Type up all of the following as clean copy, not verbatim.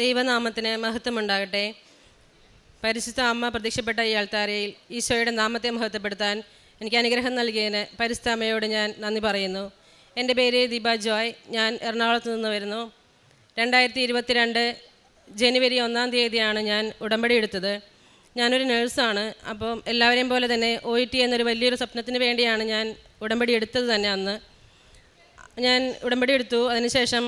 ദൈവനാമത്തിന് മഹത്വമുണ്ടാകട്ടെ. പരിശുദ്ധ അമ്മ പ്രത്യക്ഷപ്പെട്ട ഈ ആൾത്താരയിൽ ഈശോയുടെ നാമത്തെ മഹത്വപ്പെടുത്താൻ എനിക്ക് അനുഗ്രഹം നൽകിയതിന് പരിശുദ്ധ അമ്മയോട് ഞാൻ നന്ദി പറയുന്നു. എൻ്റെ പേര് ദീപ ജോയ്. ഞാൻ എറണാകുളത്ത് നിന്ന് വരുന്നു. 2022 ജനുവരി 1-ാം തീയതിയാണ് ഞാൻ ഉടമ്പടി എടുത്തത്. ഞാനൊരു നേഴ്സാണ്. അപ്പം എല്ലാവരെയും പോലെ തന്നെ OET എന്നൊരു വലിയൊരു സ്വപ്നത്തിന് വേണ്ടിയാണ് ഞാൻ ഉടമ്പടി എടുത്തത് തന്നെ. അന്ന് ഞാൻ ഉടമ്പടി എടുത്തു. അതിനുശേഷം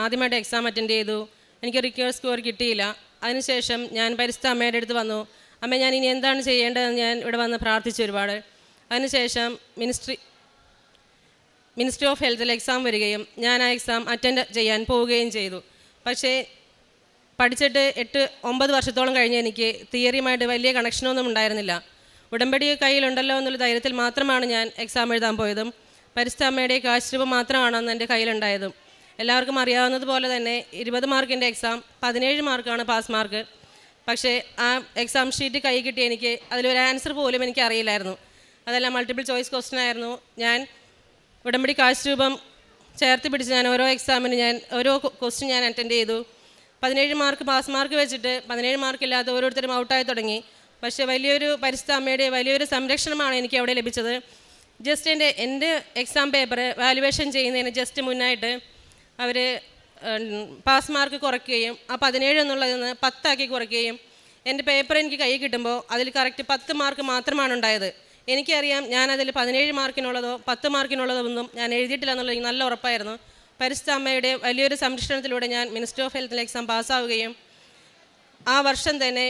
ആദ്യമായിട്ട് എക്സാം അറ്റൻഡ് ചെയ്തു. എനിക്ക് റിക്വയർഡ് സ്കോർ കിട്ടിയില്ല. അതിനുശേഷം ഞാൻ പരിശുദ്ധ അമ്മയുടെ അടുത്ത് വന്നു. അമ്മ, ഞാൻ ഇനി എന്താണ് ചെയ്യേണ്ടതെന്ന് ഞാൻ ഇവിടെ വന്ന് പ്രാർത്ഥിച്ചു ഒരുപാട്. അതിനുശേഷം മിനിസ്ട്രി ഓഫ് ഹെൽത്തിൽ എക്സാം വരികയും ഞാൻ ആ എക്സാം അറ്റൻഡ് ചെയ്യാൻ പോവുകയും ചെയ്തു. പക്ഷേ പഠിച്ചിട്ട് 8-9 വർഷത്തോളം കഴിഞ്ഞ് എനിക്ക് തിയറിയുമായിട്ട് വലിയ കണക്ഷനൊന്നും ഉണ്ടായിരുന്നില്ല. ഉടമ്പടി കയ്യിലുണ്ടല്ലോ എന്നുള്ള ധൈര്യത്തിൽ മാത്രമാണ് ഞാൻ എക്സാം എഴുതാൻ പോയതും. പരിശുദ്ധ അമ്മയുടെ കാശുരൂപം മാത്രമാണ് അന്ന് എൻ്റെ കയ്യിലുണ്ടായതും. എല്ലാവർക്കും അറിയാവുന്നതുപോലെ തന്നെ 20 മാർക്കിൻ്റെ എക്സാം 17 മാർക്കാണ് പാസ് മാർക്ക്. പക്ഷേ ആ എക്സാം ഷീറ്റ് കൈ കിട്ടി എനിക്ക് അതിലൊരു ആൻസർ പോലും എനിക്ക് അറിയില്ലായിരുന്നു. അതെല്ലാം മൾട്ടിപ്പിൾ ചോയ്സ് ക്വസ്റ്റ്യൻ ആയിരുന്നു. ഞാൻ ഉടമ്പടി കാശുരൂപം ചേർത്ത് പിടിച്ച് ഞാൻ ഓരോ എക്സാമിന് ഓരോ ക്വസ്റ്റ്യൻ ഞാൻ അറ്റൻഡ് ചെയ്തു. 17 മാർക്ക് പാസ് മാർക്ക് വെച്ചിട്ട് 17 മാർക്കില്ലാത്ത ഓരോരുത്തരും ഔട്ടായി തുടങ്ങി. പക്ഷേ വലിയൊരു പരിശുദ്ധ അമ്മയുടെ വലിയൊരു സംരക്ഷണമാണ് എനിക്ക് അവിടെ ലഭിച്ചത്. ജസ്റ്റ് എൻ്റെ എക്സാം പേപ്പർ വാല്യുവേഷൻ ചെയ്യുന്നതിന് ജസ്റ്റ് മുന്നായിട്ട് അവർ പാസ് മാർക്ക് കുറയ്ക്കുകയും ആ 17 എന്നുള്ളതിൽ നിന്ന് 10 ആക്കി കുറയ്ക്കുകയും എൻ്റെ പേപ്പർ എനിക്ക് കൈ കിട്ടുമ്പോൾ അതിൽ കറക്റ്റ് 10 മാർക്ക് മാത്രമാണ് ഉണ്ടായത്. എനിക്കറിയാം ഞാനതിൽ 17 മാർക്കിനുള്ളതോ 10 മാർക്കിനുള്ളതോ ഒന്നും ഞാൻ എഴുതിയിട്ടില്ല എന്നുള്ളത് നല്ല ഉറപ്പായിരുന്നു. പരിശുദ്ധ അമ്മയുടെ വലിയൊരു സംരക്ഷണത്തിലൂടെ ഞാൻ മിനിസ്ട്രി ഓഫ് ഹെൽത്തിൽ എക്സാം പാസ്സാവുകയും ആ വർഷം തന്നെ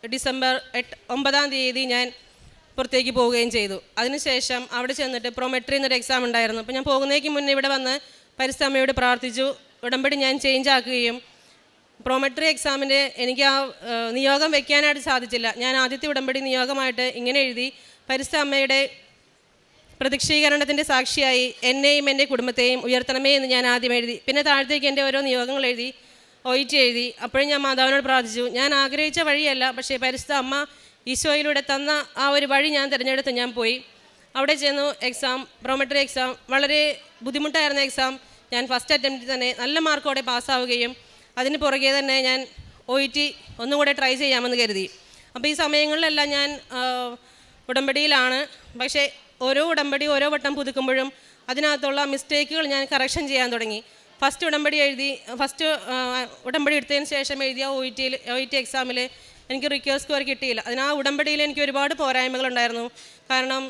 ഡിസംബർ 9-ാം തീയതി ഞാൻ പുറത്തേക്ക് പോവുകയും ചെയ്തു. അതിനുശേഷം അവിടെ ചെന്നിട്ട് പ്രൊമെട്രി എന്നൊരു എക്സാം ഉണ്ടായിരുന്നു. അപ്പോൾ ഞാൻ പോകുന്നതിന് മുന്നേ ഇവിടെ വന്ന് പരിശുദ്ധ അമ്മയോട് പ്രാർത്ഥിച്ചു. ഉടമ്പടി ഞാൻ ചേഞ്ച് ആക്കുകയും പ്രൊമെട്രി എക്സാമിൻ്റെ എനിക്ക് ആ നിയോഗം വെക്കാനായിട്ട് സാധിച്ചില്ല. ഞാൻ ആദ്യത്തെ ഉടമ്പടി നിയോഗമായിട്ട് ഇങ്ങനെ എഴുതി: പരിശുദ്ധ അമ്മയുടെ പ്രതീക്ഷീകരണത്തിൻ്റെ സാക്ഷിയായി എന്നെയും എൻ്റെ കുടുംബത്തെയും ഉയർത്തണമേ എന്ന് ഞാൻ ആദ്യം എഴുതി. പിന്നെ താഴത്തേക്ക് എൻ്റെ ഓരോ നിയോഗങ്ങൾ എഴുതി, OET എഴുതി. അപ്പോഴും ഞാൻ മാതാവിനോട് പ്രാർത്ഥിച്ചു. ഞാൻ ആഗ്രഹിച്ച വഴിയല്ല, പക്ഷേ പരിശുദ്ധ അമ്മ ഈശോയിലൂടെ തന്ന ആ ഒരു വഴി ഞാൻ തിരഞ്ഞെടുത്ത് ഞാൻ പോയി. അവിടെ ചെന്നു. പ്രൊമെട്രി എക്സാം വളരെ ബുദ്ധിമുട്ടായിരുന്ന എക്സാം ഞാൻ ഫസ്റ്റ് അറ്റംപ്റ്റിൽ തന്നെ നല്ല മാർക്കോടെ പാസ്സാവുകയും അതിന് പുറകെ തന്നെ ഞാൻ OET ഒന്നും കൂടെ ട്രൈ ചെയ്യാമെന്ന് കരുതി. അപ്പോൾ ഈ സമയങ്ങളിലെല്ലാം ഞാൻ ഉടമ്പടിയിലാണ്. പക്ഷേ ഓരോ ഉടമ്പടി ഓരോ വട്ടം പുതുക്കുമ്പോഴും അതിനകത്തുള്ള മിസ്റ്റേക്കുകൾ ഞാൻ കറക്ഷൻ ചെയ്യാൻ തുടങ്ങി. ഫസ്റ്റ് ഉടമ്പടി എടുത്തതിന് ശേഷം എഴുതിയ OET എക്സാമിൽ എനിക്ക് റിക്വയർഡ് സ്കോർ കിട്ടിയില്ല. ആ ഉടമ്പടിയിൽ എനിക്ക് ഒരുപാട് പോരായ്മകളുണ്ടായിരുന്നു. കാരണം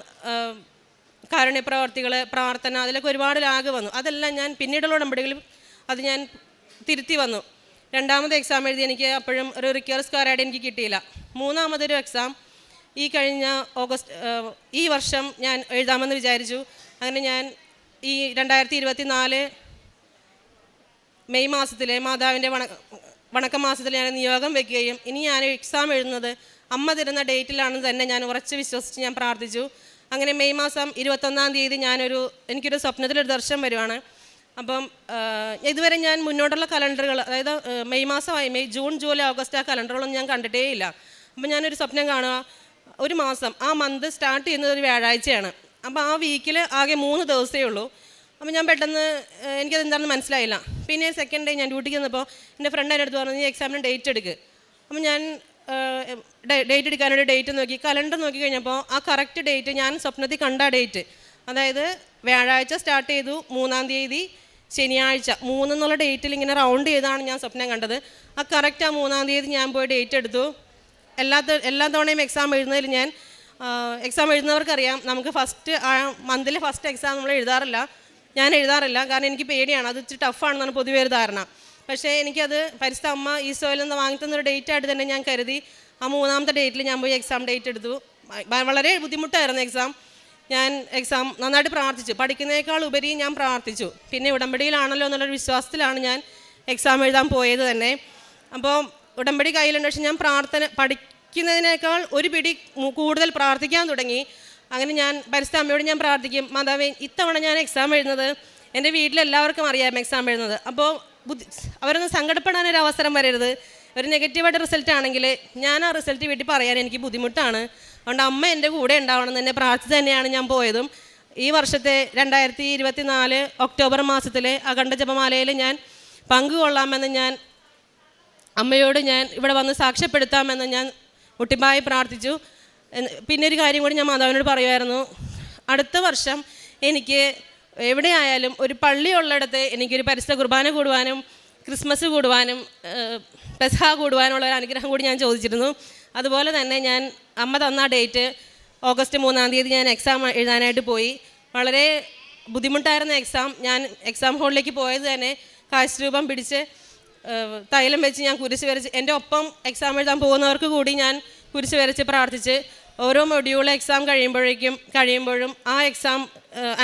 കാരുണ്യപ്രവർത്തികൾ, പ്രാർത്ഥന, അതിലൊക്കെ ഒരുപാട് ലാഗ് വന്നു. അതെല്ലാം ഞാൻ പിന്നീടുള്ള ഉടമ്പടികളിൽ അത് ഞാൻ തിരുത്തി വന്നു. രണ്ടാമത്തെ എക്സാം എഴുതി എനിക്ക് അപ്പോഴും ഒരു റിക്വയർഡ് സ്കോറായിട്ട് എനിക്ക് കിട്ടിയില്ല. മൂന്നാമതൊരു എക്സാം ഈ വർഷം ഞാൻ എഴുതാമെന്ന് വിചാരിച്ചു. അങ്ങനെ ഞാൻ ഈ 2024 മെയ് മാസത്തിലെ മാതാവിൻ്റെ വണക്ക മാസത്തിൽ ഞാൻ നിയോഗം വെക്കുകയും ഇനി ഞാൻ എക്സാം എഴുതുന്നത് അമ്മ തരുന്ന ഡേറ്റിലാണെന്ന് തന്നെ ഞാൻ ഉറച്ച് വിശ്വസിച്ച് ഞാൻ പ്രാർത്ഥിച്ചു. അങ്ങനെ മെയ് മാസം 21-ാം തീയതി എനിക്കൊരു സ്വപ്നത്തിലൊരു ദർശനം വരുവാണ്. അപ്പം ഇതുവരെ ഞാൻ മുന്നോട്ടുള്ള കലണ്ടറുകൾ, അതായത് മെയ് മാസമായി ജൂൺ ജൂലൈ ഓഗസ്റ്റ് ആ കലണ്ടറുകളൊന്നും ഞാൻ കണ്ടിട്ടേ ഇല്ല. അപ്പം ഞാനൊരു സ്വപ്നം കാണുക, ഒരു മാസം ആ മന്ത് സ്റ്റാർട്ട് ചെയ്യുന്നത് ഒരു വ്യാഴാഴ്ചയാണ്. അപ്പോൾ ആ വീക്കിൽ ആകെ 3 ദിവസമേ ഉള്ളൂ. അപ്പോൾ ഞാൻ പെട്ടെന്ന് എനിക്കത് എന്താണെന്ന് മനസ്സിലായില്ല. പിന്നെ സെക്കൻഡ് ഡേ ഞാൻ ഡ്യൂട്ടിക്ക് വന്നപ്പോൾ എൻ്റെ ഫ്രണ്ട് എൻ്റെ അടുത്ത് പറഞ്ഞു, നീ എക്സാമിന് ഡേറ്റ് എടുക്ക്. അപ്പോൾ ഞാൻ ഡേറ്റ് എടുക്കാനൊരു ഡേറ്റ് നോക്കി, കലണ്ടർ നോക്കി കഴിഞ്ഞപ്പോൾ ആ കറക്റ്റ് ഡേറ്റ് ഞാൻ സ്വപ്നത്തിൽ കണ്ട ഡേറ്റ്, അതായത് വ്യാഴാഴ്ച സ്റ്റാർട്ട് ചെയ്തു, 3-ാം തീയതി ശനിയാഴ്ച 3 എന്നുള്ള ഡേറ്റിൽ ഇങ്ങനെ റൗണ്ട് ചെയ്താണ് ഞാൻ സ്വപ്നം കണ്ടത്. ആ കറക്റ്റ് ആ 3-ാം തീയതി ഞാൻ പോയി ഡേറ്റ് എടുത്തു. എല്ലാ തവണയും എക്സാം എഴുതുന്നതിൽ എക്സാം എഴുതുന്നവർക്കറിയാം, നമുക്ക് മന്തിൽ ഫസ്റ്റ് എക്സാം നമ്മൾ ഞാൻ എഴുതാറില്ല. കാരണം എനിക്ക് പേടിയാണ്, അത് ഇച്ചിരി ടഫാണെന്നാണ് പൊതുവേ ഒരു ധാരണ. പക്ഷേ എനിക്കത് പരിശുദ്ധ അമ്മ ഈശോയിൽ നിന്ന് വാങ്ങിത്തന്നൊരു ഡേറ്റായിട്ട് തന്നെ ഞാൻ കരുതി. ആ 3-ാമത്തെ ഡേറ്റിൽ ഞാൻ പോയി എക്സാം ഡേറ്റ് എടുത്തു. വളരെ ബുദ്ധിമുട്ടായിരുന്നു എക്സാം. ഞാൻ എക്സാം നന്നായിട്ട് പ്രാർത്ഥിച്ചു, പഠിക്കുന്നതിനേക്കാൾ ഉപരി ഞാൻ പ്രാർത്ഥിച്ചു. പിന്നെ ഉടമ്പടിയിലാണല്ലോ എന്നുള്ളൊരു വിശ്വാസത്തിലാണ് ഞാൻ എക്സാം എഴുതാൻ പോയത് തന്നെ. അപ്പോൾ ഉടമ്പടി കയ്യിലുണ്ട്, പക്ഷേ ഞാൻ പഠിക്കുന്നതിനേക്കാൾ ഒരു പിടി കൂടുതൽ പ്രാർത്ഥിക്കാൻ തുടങ്ങി. അങ്ങനെ ഞാൻ പരിശുദ്ധ അമ്മയോട് ഞാൻ പ്രാർത്ഥിക്കും, മാതാവേ, ഇത്തവണ ഞാൻ എക്സാം എഴുതുന്നത് എൻ്റെ വീട്ടിലെല്ലാവർക്കും അറിയാം എക്സാം എഴുതുന്നത്. അപ്പോൾ അവരൊന്ന് സങ്കടപ്പെടാനൊരു അവസരം വരരുത്. ഒരു നെഗറ്റീവായിട്ട് റിസൾട്ട് ആണെങ്കിൽ ഞാൻ ആ റിസൾട്ട് വീട്ടിൽ പറയാൻ എനിക്ക് ബുദ്ധിമുട്ടാണ്. അതുകൊണ്ട് അമ്മ എൻ്റെ കൂടെ ഉണ്ടാവണം എന്ന് തന്നെ പ്രാർത്ഥിച്ച് തന്നെയാണ് ഞാൻ പോയതും. ഈ വർഷത്തെ 2024 ഒക്ടോബർ മാസത്തിലെ അഖണ്ഡ ജപമാലയിൽ ഞാൻ പങ്കുകൊള്ളാമെന്ന് ഞാൻ അമ്മയോട് ഞാൻ ഇവിടെ വന്ന് സാക്ഷ്യപ്പെടുത്താമെന്ന് ഞാൻ ഒട്ടിപ്പായി പ്രാർത്ഥിച്ചു. പിന്നെ ഒരു കാര്യം കൂടി ഞാൻ മാതാവിനോട് പറയുമായിരുന്നു, അടുത്ത വർഷം എനിക്ക് എവിടെയായാലും ഒരു പള്ളി ഉള്ളിടത്ത് എനിക്കൊരു പരിശുദ്ധ കുർബാന കൂടുവാനും ക്രിസ്മസ് കൂടുവാനും പെസഹ കൂടുവാനുള്ള ഒരു അനുഗ്രഹം കൂടി ഞാൻ ചോദിച്ചിരുന്നു. അതുപോലെ തന്നെ ഞാൻ അമ്മ തന്ന ഡേറ്റ് ഓഗസ്റ്റ് 3-ാം തീയതി ഞാൻ എക്സാം എഴുതാനായിട്ട് പോയി. വളരെ ബുദ്ധിമുട്ടായിരുന്ന എക്സാം. ഞാൻ എക്സാം ഹോളിലേക്ക് പോയത് തന്നെ കാശ് പിടിച്ച് തൈലം വെച്ച് ഞാൻ കുരിശ് വരച്ച് എൻ്റെ ഒപ്പം എക്സാം എഴുതാൻ പോകുന്നവർക്ക് കൂടി ഞാൻ കുരിശ് വരച്ച് പ്രാർത്ഥിച്ച് ഓരോ മൊഡ്യൂൾ എക്സാം കഴിയുമ്പോഴും ആ എക്സാം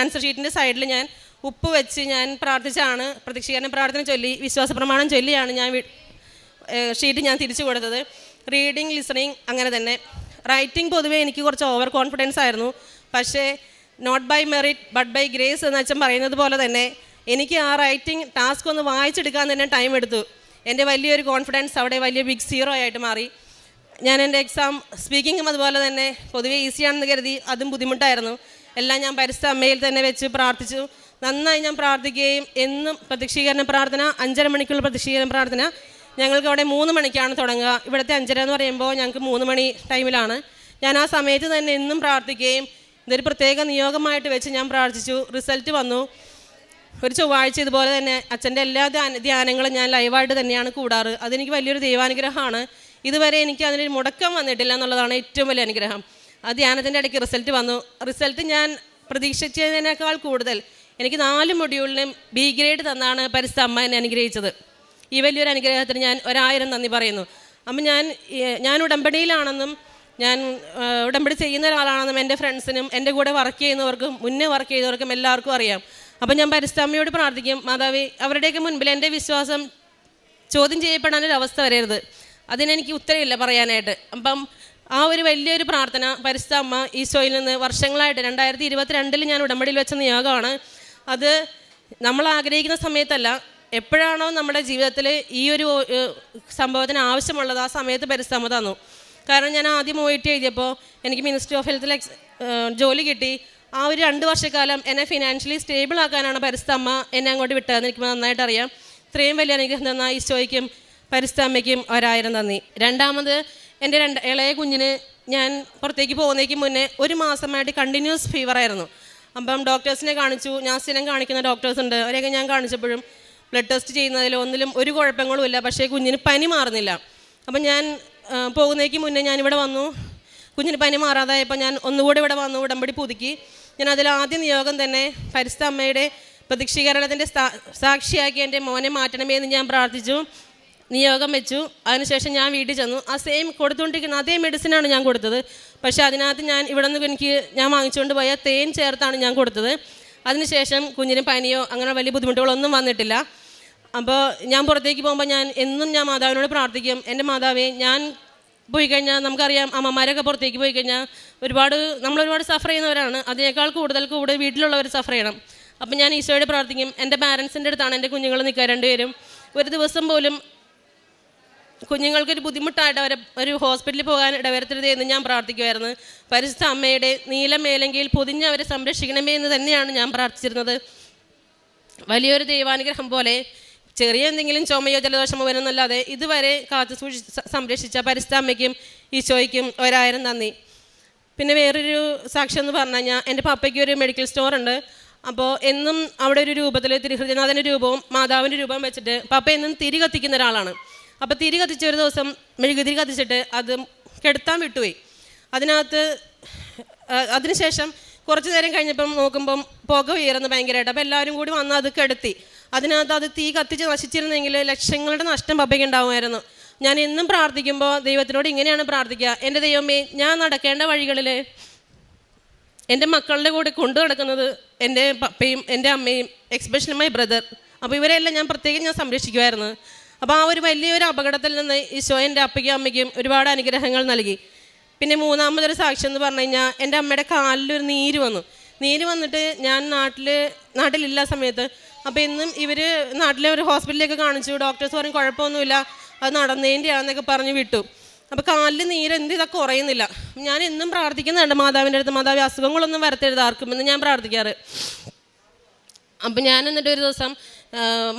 ആൻസർ ഷീറ്റിൻ്റെ സൈഡിൽ ഞാൻ ഉപ്പ് വെച്ച് ഞാൻ പ്രാർത്ഥിച്ചാണ്, പ്രതീക്ഷീകരണ പ്രാർത്ഥന ചൊല്ലി വിശ്വാസ പ്രമാണം ചൊല്ലിയാണ് ഞാൻ ഷീറ്റ് ഞാൻ തിരിച്ചു കൊടുത്തത്. റീഡിങ്, ലിസണിങ് അങ്ങനെ തന്നെ. റൈറ്റിംഗ് പൊതുവേ എനിക്ക് കുറച്ച് ഓവർ കോൺഫിഡൻസ് ആയിരുന്നു. പക്ഷേ not by merit but by grace എന്ന് അച്ഛൻ പറയുന്നത് പോലെ തന്നെ എനിക്ക് ആ റൈറ്റിംഗ് ടാസ്ക് ഒന്ന് വായിച്ചെടുക്കാൻ തന്നെ ടൈം എടുത്തു. എൻ്റെ വലിയൊരു കോൺഫിഡൻസ് അവിടെ വലിയ ബിഗ് സീറോ ആയിട്ട് മാറി. ഞാൻ എൻ്റെ എക്സാം സ്പീക്കിങ്ങും അതുപോലെ തന്നെ പൊതുവേ ഈസിയാണെന്ന് കരുതി, അതും ബുദ്ധിമുട്ടായിരുന്നു. എല്ലാം ഞാൻ പരിശുദ്ധ അമ്മയിൽ തന്നെ വെച്ച് പ്രാർത്ഥിച്ചു. നന്നായി ഞാൻ പ്രാർത്ഥിക്കുകയും എന്നും പ്രതീക്ഷീകരണ പ്രാർത്ഥന 5:30 മണിക്കുള്ള പ്രതീക്ഷീകരണ പ്രാർത്ഥന ഞങ്ങൾക്ക് അവിടെ 3 മണിക്കാണ് തുടങ്ങുക. ഇവിടുത്തെ 5:30 എന്ന് പറയുമ്പോൾ ഞങ്ങൾക്ക് 3 മണി ടൈമിലാണ്. ഞാൻ ആ സമയത്ത് തന്നെ എന്നും പ്രാർത്ഥിക്കുകയും ഇതൊരു പ്രത്യേക നിയോഗമായിട്ട് വെച്ച് ഞാൻ പ്രാർത്ഥിച്ചു. റിസൾട്ട് വന്നു. ഒരു ചൊവ്വാഴ്ച ഇതുപോലെ തന്നെ അച്ഛൻ്റെ എല്ലാ ധ്യാനങ്ങളും ഞാൻ ലൈവായിട്ട് തന്നെയാണ് കൂടാറ്. അതെനിക്ക് വലിയൊരു ദൈവാനുഗ്രഹമാണ്. ഇതുവരെ എനിക്ക് അതിനൊരു മുടക്കം വന്നിട്ടില്ല എന്നുള്ളതാണ് ഏറ്റവും വലിയ അനുഗ്രഹം. ആ ധ്യാനത്തിൻ്റെ ഇടയ്ക്ക് റിസൾട്ട് വന്നു. റിസൾട്ട് ഞാൻ പ്രതീക്ഷിച്ചതിനേക്കാൾ കൂടുതൽ എനിക്ക് 4 മൊഡ്യൂളിനും B ഗ്രേഡ് തന്നാണ് പരിശുദ്ധ അമ്മ എന്നെ അനുഗ്രഹിച്ചത്. ഈ വലിയൊരു അനുഗ്രഹത്തിന് ഞാൻ 1000 നന്ദി പറയുന്നു. അപ്പം ഞാൻ ഉടമ്പടിയിലാണെന്നും ഞാൻ ഉടമ്പടി ചെയ്യുന്ന ഒരാളാണെന്നും എൻ്റെ ഫ്രണ്ട്സിനും എൻ്റെ കൂടെ വർക്ക് ചെയ്യുന്നവർക്കും മുന്നേ വർക്ക് ചെയ്തവർക്കും എല്ലാവർക്കും അറിയാം. അപ്പം ഞാൻ പരിശുദ്ധ അമ്മയോട് പ്രാർത്ഥിക്കും, മാതാവേ അവരുടെയൊക്കെ മുൻപിൽ എൻ്റെ വിശ്വാസം ചോദ്യം ചെയ്യപ്പെടാനൊരവസ്ഥ വരരുത്. അതിനെനിക്ക് ഉത്തരവില്ല പറയാനായിട്ട്. അപ്പം ആ ഒരു വലിയൊരു പ്രാർത്ഥന പരിശുദ്ധ അമ്മ ഈശോയിൽ നിന്ന് വർഷങ്ങളായിട്ട് 2022 ഞാൻ ഉടമ്പടിയിൽ വെച്ച നിയോഗമാണ്. അത് നമ്മൾ ആഗ്രഹിക്കുന്ന സമയത്തല്ല, എപ്പോഴാണോ നമ്മുടെ ജീവിതത്തിൽ ഈ ഒരു സംഭവത്തിന് ആവശ്യമുള്ളത് ആ സമയത്ത് പരിശുദ്ധ അമ്മ തന്നു. കാരണം ഞാൻ ആദ്യം OIT എഴുതിയപ്പോൾ എനിക്ക് മിനിസ്ട്രി ഓഫ് ഹെൽത്തിൽ ജോലി കിട്ടി. ആ ഒരു 2 വർഷക്കാലം എന്നെ ഫിനാൻഷ്യലി സ്റ്റേബിൾ ആക്കാനാണ് പരിശുദ്ധ അമ്മ എന്നെ അങ്ങോട്ട് വിട്ടതെന്ന് എനിക്ക് നന്നായിട്ട് അറിയാം. ഇത്രയും വലിയ അനുഗ്രഹം തന്ന ഈശോയ്ക്കും പരിശുദ്ധ അമ്മയ്ക്കും 1000 നന്ദി. രണ്ടാമത് എൻ്റെ ഇളയ കുഞ്ഞിന് ഞാൻ പുറത്തേക്ക് പോകുന്നതിന് മുന്നേ 1 മാസമായിട്ട് കണ്ടിന്യൂസ് ഫീവറായിരുന്നു. അപ്പം ഡോക്ടേഴ്സിനെ കാണിച്ചു. ഞാൻ സ്ഥിരം കാണിക്കുന്ന ഡോക്ടേഴ്സ് ഉണ്ട്, അവരെയൊക്കെ ഞാൻ കാണിച്ചപ്പോഴും ബ്ലഡ് ടെസ്റ്റ് ചെയ്യുന്നതിലോ ഒന്നിലും ഒരു കുഴപ്പങ്ങളുമില്ല. പക്ഷേ കുഞ്ഞിന് പനി മാറുന്നില്ല. അപ്പം ഞാൻ പോകുന്നതിന് മുന്നേ ഞാനിവിടെ വന്നു. കുഞ്ഞിന് പനി മാറാതായപ്പോൾ ഞാൻ ഒന്നുകൂടി ഇവിടെ വന്നു, ഉടമ്പടി പുതുക്കി. ഞാൻ അതിലാദ്യ നിയോഗം തന്നെ പരിശുദ്ധ അമ്മയുടെ പ്രതീക്ഷീകരണത്തിൻ്റെ സാക്ഷിയാക്കി എൻ്റെ മോനെ മാറ്റണമേ എന്ന് ഞാൻ പ്രാർത്ഥിച്ചു, നിയോഗം വെച്ചു. അതിനുശേഷം ഞാൻ വീട്ടിൽ ചെന്നു. ആ സെയിം കൊടുത്തുകൊണ്ടിരിക്കുന്ന അതേ മെഡിസിനാണ് ഞാൻ കൊടുത്തത്. പക്ഷേ അതിനകത്ത് ഞാൻ ഇവിടെ നിന്ന് ഞാൻ വാങ്ങിച്ചുകൊണ്ട് പോയ തേൻ ചേർത്താണ് ഞാൻ കൊടുത്തത്. അതിനുശേഷം കുഞ്ഞിന് പനിയോ അങ്ങനെ വലിയ ബുദ്ധിമുട്ടുകളൊന്നും വന്നിട്ടില്ല. അപ്പോൾ ഞാൻ പുറത്തേക്ക് പോകുമ്പോൾ ഞാൻ മാതാവിനോട് പ്രാർത്ഥിക്കും, എൻ്റെ മാതാവേ, ഞാൻ പോയി കഴിഞ്ഞാൽ നമുക്കറിയാം അമ്മമാരൊക്കെ പുറത്തേക്ക് പോയി കഴിഞ്ഞാൽ നമ്മളൊരുപാട് സഫർ ചെയ്യുന്നവരാണ്. അതിനേക്കാൾ കൂടുതൽ വീട്ടിലുള്ളവർ സഫർ ചെയ്യണം. അപ്പം ഞാൻ ഈശോയോട് പ്രാർത്ഥിക്കും, എൻ്റെ പാരൻസിൻ്റെ അടുത്താണ് എൻ്റെ കുഞ്ഞുങ്ങൾ നിൽക്കുക 2 പേരും. ഒരു ദിവസം പോലും കുഞ്ഞുങ്ങൾക്കൊരു ബുദ്ധിമുട്ടായിട്ട് ഒരു ഹോസ്പിറ്റലിൽ പോകാൻ ഇടവരുത്തരുതേ എന്ന് ഞാൻ പ്രാർത്ഥിക്കുമായിരുന്നു. പരിശുദ്ധ അമ്മയുടെ നീലമേലെങ്കിൽ പൊതിഞ്ഞ് അവരെ സംരക്ഷിക്കണമേ എന്ന് തന്നെയാണ് ഞാൻ പ്രാർത്ഥിച്ചിരുന്നത്. വലിയൊരു ദൈവാനുഗ്രഹം പോലെ ചെറിയ എന്തെങ്കിലും ചുമയോ ജലദോഷമോ വരുന്നല്ലാതെ ഇതുവരെ കാത്തു സംരക്ഷിച്ച പരിശുദ്ധ അമ്മയ്ക്കും ഈശോയ്ക്കും 1000 നന്ദി. പിന്നെ വേറൊരു സാക്ഷ്യം എന്ന് പറഞ്ഞു കഴിഞ്ഞാൽ എൻ്റെ പപ്പയ്ക്ക് ഒരു മെഡിക്കൽ സ്റ്റോർ ഉണ്ട്. അപ്പോൾ എന്നും അവിടെ ഒരു രൂപത്തിൽ തിരുഹൃദയനാഥൻ്റെ രൂപവും മാതാവിൻ്റെ രൂപവും വെച്ചിട്ട് പപ്പ എന്നും തിരി കത്തിക്കുന്ന ഒരാളാണ്. അപ്പോൾ തിരി കത്തിച്ച ഒരു ദിവസം മെഴുകുതിരി കത്തിച്ചിട്ട് അത് കെടുത്താൻ വിട്ടുപോയി. അതിനുശേഷം കുറച്ച് നേരം കഴിഞ്ഞപ്പം നോക്കുമ്പം പുക ഉയർന്ന് ഭയങ്കരമായിട്ട്. അപ്പോൾ എല്ലാവരും കൂടി വന്ന് അത് കെടുത്തി. അതിനകത്ത് അത് തീ കത്തിച്ച് നശിച്ചിരുന്നെങ്കിൽ ലക്ഷങ്ങളുടെ നഷ്ടം പപ്പയ്ക്ക് ഉണ്ടാവുമായിരുന്നു. ഞാൻ എന്നും പ്രാർത്ഥിക്കുമ്പോൾ ദൈവത്തിനോട് ഇങ്ങനെയാണ് പ്രാർത്ഥിക്കുക, എൻ്റെ ദൈവമേ, ഞാൻ നടക്കേണ്ട വഴികളിൽ എൻ്റെ മക്കളുടെ കൂടെ കൊണ്ടു നടക്കുന്നത് എൻ്റെ പപ്പയും എൻ്റെ അമ്മയും, എക്സ്പെഷ്യലി മൈ ബ്രദർ. അപ്പോൾ ഇവരെല്ലാം ഞാൻ പ്രത്യേകം സംരക്ഷിക്കുമായിരുന്നു. അപ്പോൾ ആ ഒരു വലിയൊരു അപകടത്തിൽ നിന്ന് ഈശോ എൻ്റെ അപ്പയ്ക്കും അമ്മയ്ക്കും ഒരുപാട് അനുഗ്രഹങ്ങൾ നൽകി. പിന്നെ മൂന്നാമതൊരു സാക്ഷ്യം എന്ന് പറഞ്ഞു കഴിഞ്ഞാൽ എൻ്റെ അമ്മയുടെ കാലിലൊരു നീര് വന്നിട്ട് ഞാൻ നാട്ടിലില്ല സമയത്ത്. അപ്പോൾ ഇന്നും ഇവർ നാട്ടിലെ ഒരു ഹോസ്പിറ്റലിലേക്ക് കാണിച്ചു. ഡോക്ടേഴ്സ് പറഞ്ഞു കുഴപ്പമൊന്നുമില്ല, അത് നടന്നതിൻ്റെയാണെന്നൊക്കെ പറഞ്ഞ് വിട്ടു. അപ്പോൾ കാലിൽ നീര് ഇതൊക്കെ കുറയുന്നില്ല. ഞാൻ എന്നും പ്രാർത്ഥിക്കുന്നുണ്ട് മാതാവിൻ്റെ അടുത്ത്, മാതാവ് അസുഖങ്ങളൊന്നും വരത്തരുത് ആർക്കും എന്ന് ഞാൻ പ്രാർത്ഥിക്കാറ്. അപ്പം ഞാൻ എന്നിട്ട് ഒരു ദിവസം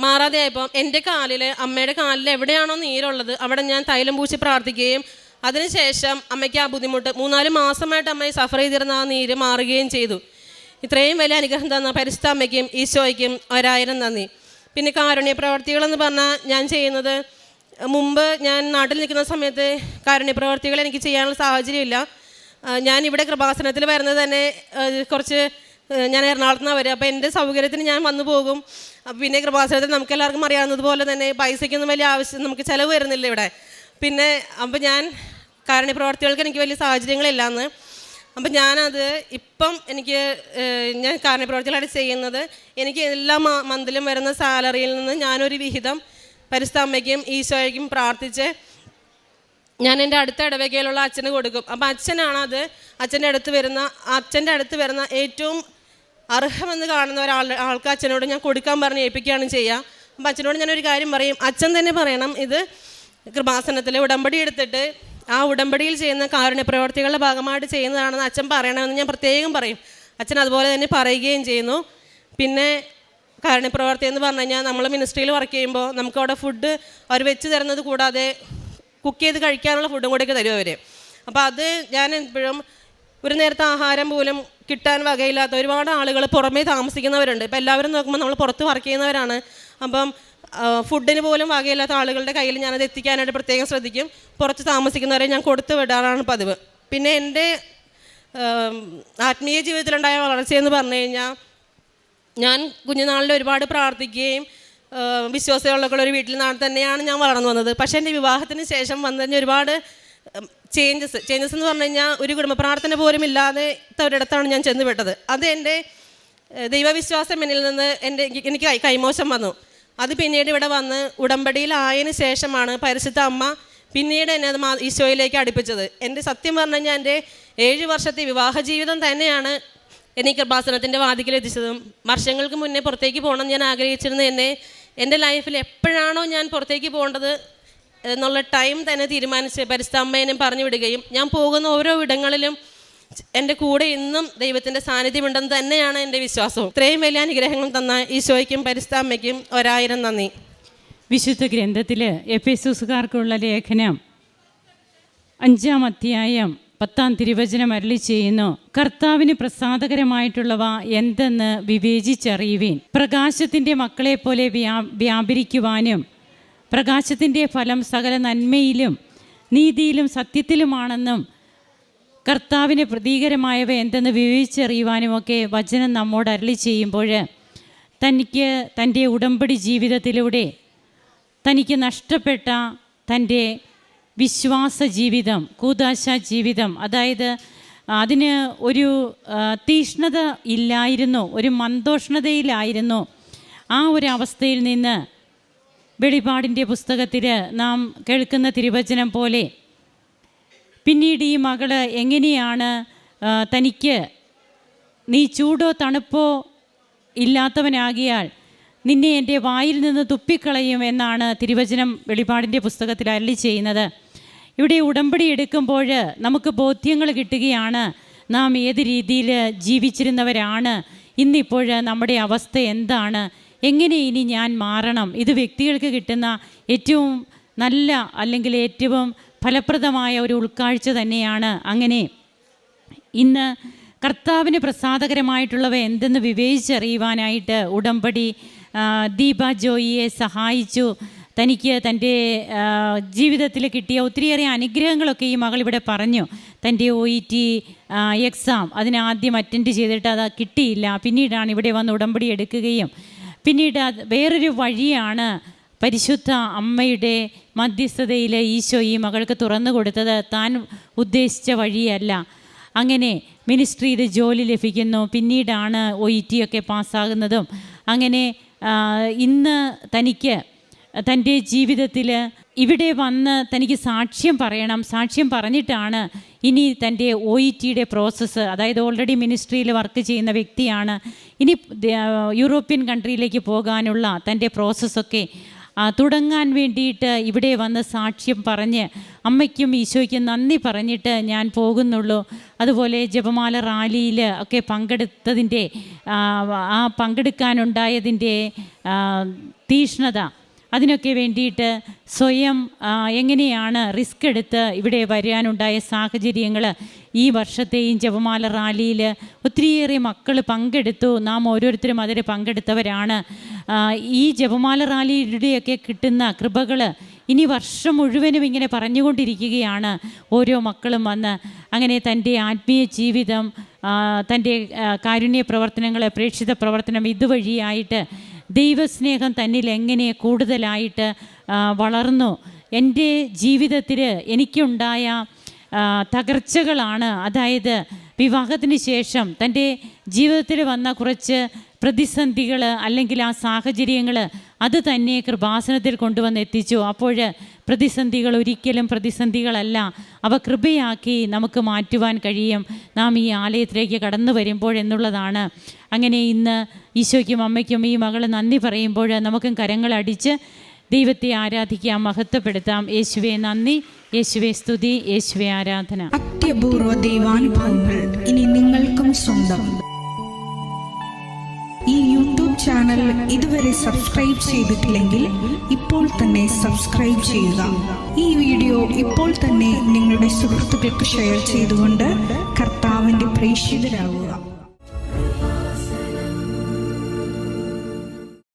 മാറാതെ ആയപ്പോൾ എൻ്റെ കാലിൽ, അമ്മയുടെ കാലിൽ എവിടെയാണോ നീരുള്ളത് അവിടെ ഞാൻ തൈലം പൂശി പ്രാർത്ഥിക്കുകയും അതിനുശേഷം അമ്മയ്ക്ക് ആ ബുദ്ധിമുട്ട് 3-4 മാസമായിട്ട് അമ്മയെ സഫർ ചെയ്തിരുന്ന ആ നീര് മാറുകയും ചെയ്തു. ഇത്രയും വലിയ അനുഗ്രഹം തന്ന പരിശുദ്ധ അമ്മയ്ക്കും ഈശോയ്ക്കും 1000 നന്ദി. പിന്നെ കാരുണ്യ പ്രവർത്തികളെന്ന് പറഞ്ഞാൽ ഞാൻ ചെയ്യുന്നത്, മുമ്പ് ഞാൻ നാട്ടിൽ നിൽക്കുന്ന സമയത്ത് കാരുണ്യ പ്രവർത്തികൾ എനിക്ക് ചെയ്യാനുള്ള സാഹചര്യമില്ല. ഞാൻ ഇവിടെ കൃപാസനത്തിൽ വരുന്നത് തന്നെ കുറച്ച്, ഞാൻ എറണാകുളത്ത് നിന്നാണ് വരിക. അപ്പോൾ എൻ്റെ സൗകര്യത്തിന് ഞാൻ വന്നു പോകും. പിന്നെ കൃപാസനത്തിൽ നമുക്ക് എല്ലാവർക്കും അറിയാവുന്നതുപോലെ തന്നെ പൈസയ്ക്കൊന്നും വലിയ ആവശ്യം, നമുക്ക് ചിലവ് വരുന്നില്ല ഇവിടെ. പിന്നെ അപ്പോൾ ഞാൻ കാരുണ്യ പ്രവർത്തികൾക്ക് എനിക്ക് വലിയ സാഹചര്യങ്ങളില്ലാന്ന്. അപ്പം ഞാനത് ഇപ്പം ഞാൻ കാരുണ്യ പ്രവർത്തികളായിട്ട് ചെയ്യുന്നത്, എനിക്ക് എല്ലാ മന്തിലും വരുന്ന സാലറിയിൽ നിന്ന് ഞാനൊരു വിഹിതം പരിശുദ്ധ അമ്മയ്ക്കും ഈശോയ്ക്കും പ്രാർത്ഥിച്ച് ഞാൻ എൻ്റെ അടുത്ത ഇടവകയിലുള്ള അച്ഛന് കൊടുക്കും. അപ്പം അച്ഛനാണത്, അച്ഛൻ്റെ അടുത്ത് വരുന്ന ഏറ്റവും അർഹമെന്ന് കാണുന്ന ആൾക്ക് അച്ഛനോട് ഞാൻ കൊടുക്കാൻ പറഞ്ഞ് ഏൽപ്പിക്കുകയാണ് ചെയ്യുക. അപ്പം അച്ഛനോട് ഞാനൊരു കാര്യം പറയും, അച്ഛൻ തന്നെ പറയണം ഇത് കൃപാസനത്തിൽ ഉടമ്പടി എടുത്തിട്ട് ആ ഉടമ്പടിയിൽ ചെയ്യുന്ന കാരുണ്യ പ്രവർത്തികളുടെ ഭാഗമായിട്ട് ചെയ്യുന്നതാണെന്ന് അച്ഛൻ പറയണമെന്ന് ഞാൻ പ്രത്യേകം പറയും. അച്ഛൻ അതുപോലെ തന്നെ പറയുകയും ചെയ്യുന്നു. പിന്നെ കാരുണ്യ പ്രവർത്തി എന്ന് പറഞ്ഞു കഴിഞ്ഞാൽ നമ്മൾ മിനിസ്ട്രിയിൽ വർക്ക് ചെയ്യുമ്പോൾ നമുക്ക് അവിടെ ഫുഡ് അവർ വെച്ച് തരുന്നത് കൂടാതെ കുക്ക് ചെയ്ത് കഴിക്കാനുള്ള ഫുഡും കൂടെയൊക്കെ തരും അവർ. അപ്പോൾ അത് ഞാൻ എപ്പോഴും, ഒരു നേരത്തെ ആഹാരം പോലും കിട്ടാൻ വകയില്ലാത്ത ഒരുപാട് ആളുകൾ പുറമേ താമസിക്കുന്നവരുണ്ട്. ഇപ്പോൾ എല്ലാവരും നോക്കുമ്പോൾ നമ്മൾ പുറത്ത് വർക്ക് ചെയ്യുന്നവരാണ്. അപ്പം ഫുഡിന് പോലും വകയില്ലാത്ത ആളുകളുടെ കയ്യിൽ ഞാനത് എത്തിക്കാനായിട്ട് പ്രത്യേകം ശ്രദ്ധിക്കും. പുറത്ത് താമസിക്കുന്നവരെ ഞാൻ കൊടുത്തു വിടാറാണ് പതിവ്. പിന്നെ എൻ്റെ ആത്മീയ ജീവിതത്തിലുണ്ടായ വളർച്ചയെന്ന് പറഞ്ഞു കഴിഞ്ഞാൽ, ഞാൻ കുഞ്ഞുനാളിൽ ഒരുപാട് പ്രാർത്ഥിക്കുകയും വിശ്വാസികളുടെ ഒരു വീട്ടിൽ തന്നെയാണ് ഞാൻ വളർന്നു വന്നത്. പക്ഷേ എൻ്റെ വിവാഹത്തിന് ശേഷം വന്നു കഴിഞ്ഞാൽ ഒരുപാട് ചേഞ്ചസ് എന്ന് പറഞ്ഞു കഴിഞ്ഞാൽ, ഒരു കുടുംബ പ്രാർത്ഥന പോലും ഇല്ലാതെ ഒരിടത്താണ് ഞാൻ ചെന്നുപെട്ടത്. അത് എൻ്റെ ദൈവവിശ്വാസം എന്നിൽ നിന്ന് എനിക്ക് കൈമോശം വന്നു. അത് പിന്നീട് ഇവിടെ വന്ന് ഉടമ്പടിയിലായതിനു ശേഷമാണ് പരിശുദ്ധ അമ്മ പിന്നീട് എന്നെ അത് ഈശോയിലേക്ക് അടുപ്പിച്ചത്. എൻ്റെ സത്യം പറഞ്ഞു കഴിഞ്ഞാൽ എൻ്റെ 7 വർഷത്തെ വിവാഹ ജീവിതം തന്നെയാണ് എന്നെ കൃപാസനത്തിൻ്റെ വാതിക്കലെത്തിച്ചതും. വർഷങ്ങൾക്ക് മുന്നേ പുറത്തേക്ക് പോകണം ഞാൻ ആഗ്രഹിച്ചിരുന്ന എൻ്റെ ലൈഫിൽ എപ്പോഴാണോ ഞാൻ പുറത്തേക്ക് പോകേണ്ടത് എന്നുള്ള ടൈം തന്നെ തീരുമാനിച്ച് പരിശുദ്ധ അമ്മേനെ പറഞ്ഞു വിടുകയും, ഞാൻ പോകുന്ന ഓരോ ഇടങ്ങളിലും എൻ്റെ കൂടെ ഇന്നും ദൈവത്തിൻ്റെ സാന്നിധ്യമുണ്ടെന്ന് തന്നെയാണ് എൻ്റെ വിശ്വാസവും. ഇത്രയും വലിയ അനുഗ്രഹങ്ങൾ തന്ന ഈശോയ്ക്കും പരിശുദ്ധ അമ്മയ്ക്കും 1000 നന്ദി. വിശുദ്ധ ഗ്രന്ഥത്തിൽ എഫെസോസുകാർക്കുള്ള ലേഖനം 5-ാം അധ്യായം 10-ാം തിരുവചനം അരുളി ചെയ്യുന്നു, കർത്താവിന് പ്രസാദകരമായിട്ടുള്ളവ എന്തെന്ന് വിവേചിച്ചറിയുവീൻ. പ്രകാശത്തിൻ്റെ മക്കളെ പോലെ വ്യാപരിക്കുവാനും പ്രകാശത്തിൻ്റെ ഫലം സകല നന്മയിലും നീതിയിലും സത്യത്തിലുമാണെന്നും കർത്താവിന് പ്രതീകരമായവ എന്തെന്ന് വിവേചിച്ചറിയുവാനുമൊക്കെ വചനം നമ്മോട് അരുളി ചെയ്യുമ്പോൾ, തനിക്ക് തൻ്റെ ഉടമ്പടി ജീവിതത്തിലൂടെ തനിക്ക് നഷ്ടപ്പെട്ട തൻ്റെ വിശ്വാസ ജീവിതം, കൂദാശ ജീവിതം, അതായത് അതിന് ഒരു തീഷ്ണത ഇല്ലായിരുന്നു, ഒരു മന്ദോഷ്ണതയിലായിരുന്നു. ആ ഒരു അവസ്ഥയിൽ നിന്ന് വെളിപാടിൻ്റെ പുസ്തകത്തിൽ നാം കേൾക്കുന്ന തിരുവചനം പോലെ പിന്നീട് ഈ മകള് എങ്ങനെയാണ് തനിക്ക് നീ ചൂടോ തണുപ്പോ ഇല്ലാത്തവനാകിയാൽ നിന്നെ എൻ്റെ വായിൽ നിന്ന് തുപ്പിക്കളയും എന്നാണ് തിരുവചനം വെളിപാടിൻ്റെ പുസ്തകത്തിൽ അരുളി ചെയ്യുന്നത്. ഇവിടെ ഉടമ്പടി എടുക്കുമ്പോൾ നമുക്ക് ബോധ്യങ്ങൾ കിട്ടുകയാണ്, നാം ഏത് രീതിയിൽ ജീവിച്ചിരുന്നവരാണ്, ഇന്നിപ്പോൾ നമ്മുടെ അവസ്ഥ എന്താണ്, എങ്ങനെ ഇനി ഞാൻ മാറണം. ഇത് വ്യക്തികൾക്ക് കിട്ടുന്ന ഏറ്റവും നല്ല അല്ലെങ്കിൽ ഏറ്റവും ഫലപ്രദമായ ഒരു ഉൾക്കാഴ്ച തന്നെയാണ്. അങ്ങനെ ഇന്ന് കർത്താവിന് പ്രസാദകരമായിട്ടുള്ളവ എന്തെന്ന് വിവേചിച്ചറിയുവാനായിട്ട് ഉടമ്പടി ദീപ ജോയിയെ സഹായിച്ചു. തനിക്ക് തൻ്റെ ജീവിതത്തിൽ കിട്ടിയ ഒത്തിരിയേറെ അനുഗ്രഹങ്ങളൊക്കെ ഈ മകൾ ഇവിടെ പറഞ്ഞു. തൻ്റെ OET എക്സാം അതിനാദ്യം അറ്റൻഡ് ചെയ്തിട്ട് അത് കിട്ടിയില്ല. പിന്നീടാണ് ഇവിടെ വന്ന് ഉടമ്പടി എടുക്കുകയും പിന്നീട് വേറൊരു വഴിയാണ് പരിശുദ്ധ അമ്മയുടെ മധ്യസ്ഥതയിൽ ഈശോ ഈ മകൾക്ക് തുറന്നു കൊടുത്തത്. താൻ ഉദ്ദേശിച്ച വഴിയല്ല. അങ്ങനെ മിനിസ്ട്രിയിൽ ജോലി ലഭിക്കുന്നു. പിന്നീടാണ് OET ഒക്കെ പാസ്സാകുന്നതും. അങ്ങനെ ഇന്ന് തനിക്ക് തൻ്റെ ജീവിതത്തിൽ ഇവിടെ വന്ന് തനിക്ക് സാക്ഷ്യം പറയണം. സാക്ഷ്യം പറഞ്ഞിട്ടാണ് ഇനി തൻ്റെ OETയുടെ പ്രോസസ്സ്, അതായത് ഓൾറെഡി മിനിസ്ട്രിയിൽ വർക്ക് ചെയ്യുന്ന വ്യക്തിയാണ്, ഇനി യൂറോപ്യൻ കൺട്രിയിലേക്ക് പോകാനുള്ള തൻ്റെ പ്രോസസ്സൊക്കെ തുടങ്ങാൻ വേണ്ടിയിട്ട് ഇവിടെ വന്ന് സാക്ഷ്യം പറഞ്ഞ് അമ്മയ്ക്കും ഈശോയ്ക്കും നന്ദി പറഞ്ഞിട്ട് ഞാൻ പോകുന്നുള്ളൂ. അതുപോലെ ജപമാല റാലിയിൽ ഒക്കെ പങ്കെടുത്തതിൻ്റെ പങ്കെടുക്കാനുണ്ടായതിൻ്റെ തീഷ്ണത, അതിനൊക്കെ വേണ്ടിയിട്ട് സ്വയം എങ്ങനെയാണ് റിസ്ക് എടുത്ത് ഇവിടെ വരാനുണ്ടായ സാഹചര്യങ്ങൾ, ഈ വർഷത്തെയും ജപമാല റാലിയിൽ ഒത്തിരിയേറെ മക്കൾ പങ്കെടുത്തു. നാം ഓരോരുത്തരും അതിൽ പങ്കെടുത്തവരാണ്. ഈ ജപമാല റാലിയുടെയൊക്കെ കിട്ടുന്ന കൃപകൾ ഇനി വർഷം മുഴുവനും ഇങ്ങനെ പറഞ്ഞുകൊണ്ടിരിക്കുകയാണ് ഓരോ മക്കളും വന്ന്. അങ്ങനെ തൻ്റെ ആത്മീയ ജീവിതം, തൻ്റെ കാരുണ്യ പ്രവർത്തനങ്ങൾ, പ്രേക്ഷിത പ്രവർത്തനം ഇതുവഴിയായിട്ട് ദൈവസ്നേഹം തന്നിൽ എങ്ങനെ കൂടുതലായിട്ട് വളർന്നു. എൻ്റെ ജീവിതത്തിൽ എനിക്കുണ്ടായ തകർച്ചകളാണ്, അതായത് വിവാഹത്തിന് ശേഷം തൻ്റെ ജീവിതത്തിൽ വന്ന കുറച്ച് പ്രതിസന്ധികൾ അല്ലെങ്കിൽ ആ സാഹചര്യങ്ങൾ അത് തന്നെ കൃപാസനത്തിൽ കൊണ്ടുവന്ന് എത്തിച്ചു. അപ്പോൾ പ്രതിസന്ധികൾ ഒരിക്കലും പ്രതിസന്ധികളല്ല, അവ കൃപയാക്കി നമുക്ക് മാറ്റുവാൻ കഴിയും നാം ഈ ആലയത്തിലേക്ക് കടന്നു വരുമ്പോഴെന്നുള്ളതാണ്. അങ്ങനെ ഇന്ന് ഈശോയ്ക്കും അമ്മയ്ക്കും ഈ മകൾ നന്ദി പറയുമ്പോൾ നമുക്കും കരങ്ങളടിച്ച് ദൈവത്തെ ആരാധിക്കാം, മഹത്വപ്പെടുത്താം. യേശുവേ നന്ദി, യേശുവേ സ്തുതി, യേശുവേ ആരാധന. അത്യപൂർവ ദൈവാനുഭവങ്ങൾ ഇനി നിങ്ങൾക്കും സ്വന്തം. ഈ യൂട്യൂബ് ചാനൽ ഇതുവരെ സബ്സ്ക്രൈബ് ചെയ്തിട്ടില്ലെങ്കിൽ ഇപ്പോൾ തന്നെ സബ്സ്ക്രൈബ് ചെയ്യുക. ഈ വീഡിയോ ഇപ്പോൾ തന്നെ നിങ്ങളുടെ സുഹൃത്തുക്കൾക്ക് ഷെയർ ചെയ്തുകൊണ്ട് കർത്താവിൻ്റെ പ്രേക്ഷിതരാകുക.